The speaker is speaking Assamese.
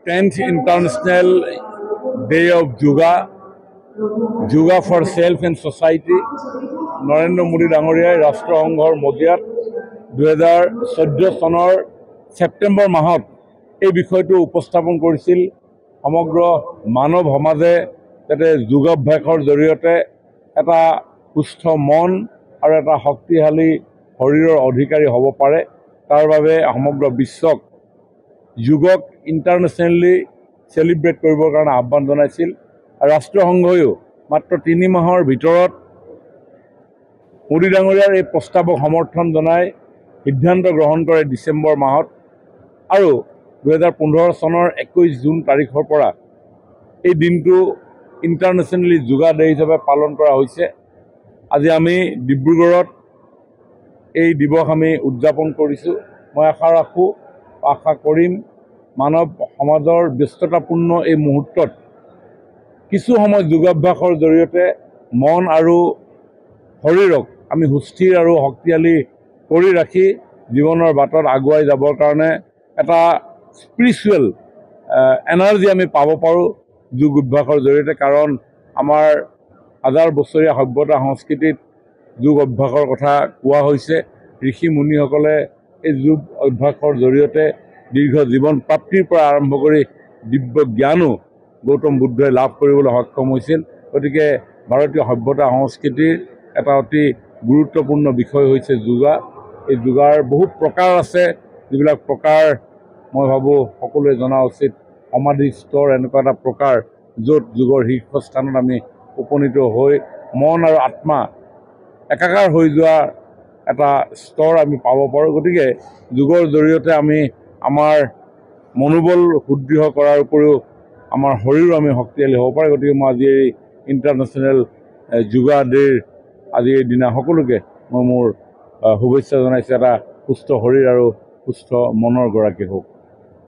Tenth International Day of Yoga for Self and Society, Narendra Modi ডাঙৰীয়াই ৰাষ্ট্ৰসংঘৰ মজিয়াত 2014 চনৰ ছেপ্টেম্বৰ মাহত এই বিষয়টো উপস্থাপন কৰিছিল। সমগ্ৰ মানৱ সমাজে যাতে যোগাভ্যাসৰ জৰিয়তে এটা সুস্থ মন আৰু এটা শক্তিশালী শৰীৰৰ অধিকাৰী হ'ব পাৰে, তাৰ বাবে সমগ্ৰ বিশ্বক যোগক ইণ্টাৰনেশ্যনেলি চেলিব্ৰেট কৰিবৰ কাৰণে আহ্বান জনাইছিল। ৰাষ্ট্ৰসংঘয়ো মাত্ৰ 3 মাহৰ ভিতৰত মোদী ডাঙৰীয়াৰ এই প্ৰস্তাৱক সমৰ্থন জনাই সিদ্ধান্ত গ্ৰহণ কৰে ডিচেম্বৰ মাহত, আৰু 2015 চনৰ 21 জুন তাৰিখৰ পৰা এই দিনটো ইণ্টাৰনেশ্যনেলি যোগা ডে হিচাপে পালন কৰা হৈছে। আজি আমি ডিব্ৰুগড়ত এই দিৱস আমি উদযাপন কৰিছোঁ। মই আশা কৰিম মানৱ সমাজৰ ব্যস্ততাপূৰ্ণ এই মুহূৰ্তত কিছু সময় যোগাভ্যাসৰ জৰিয়তে মন আৰু শৰীৰক আমি সুস্থিৰ আৰু শক্তিশালী কৰি ৰাখি জীৱনৰ বাটত আগুৱাই যাবৰ কাৰণে এটা স্পিৰিচুৱেল এনাৰ্জি আমি পাব পাৰোঁ যোগ অভ্যাসৰ জৰিয়তে। কাৰণ আমাৰ হাজাৰ বছৰীয়া সভ্যতা সংস্কৃতিত যোগ অভ্যাসৰ কথা কোৱা হৈছে। ঋষি মুনিসকলে এই যোগ অভ্যাসৰ জৰিয়তে দীৰ্ঘ জীৱন প্ৰাপ্তিৰ পৰা আৰম্ভ কৰি দিব্য জ্ঞানো গৌতম বুদ্ধই লাভ কৰিবলৈ সক্ষম হৈছিল। গতিকে ভাৰতীয় সভ্যতা সংস্কৃতিৰ এটা অতি গুৰুত্বপূৰ্ণ বিষয় হৈছে যোগা। এই যোগাৰ বহুত প্ৰকাৰ আছে, যিবিলাক প্ৰকাৰ মই ভাবোঁ সকলোৱে জনা উচিত। সমাধি স্তৰ এনেকুৱা এটা প্ৰকাৰ য'ত যোগৰ শীৰ্ষস্থানত আমি উপনীত হৈ মন আৰু আত্মা একাকাৰ হৈ যোৱা এটা স্তৰ আমি পাব পাৰোঁ। গতিকে যোগৰ জৰিয়তে আমি আমাৰ মনোবল সুদৃঢ় কৰাৰ উপৰিও আমাৰ শৰীৰো আমি শক্তিশালী হ'ব পাৰে। গতিকে মই আজি এই ইণ্টাৰনেশ্যনেল যোগা ডেৰ আজি এই দিনা সকলোকে মই মোৰ শুভেচ্ছা জনাইছোঁ। এটা সুস্থ শৰীৰ আৰু সুস্থ মনৰ গৰাকী হওক।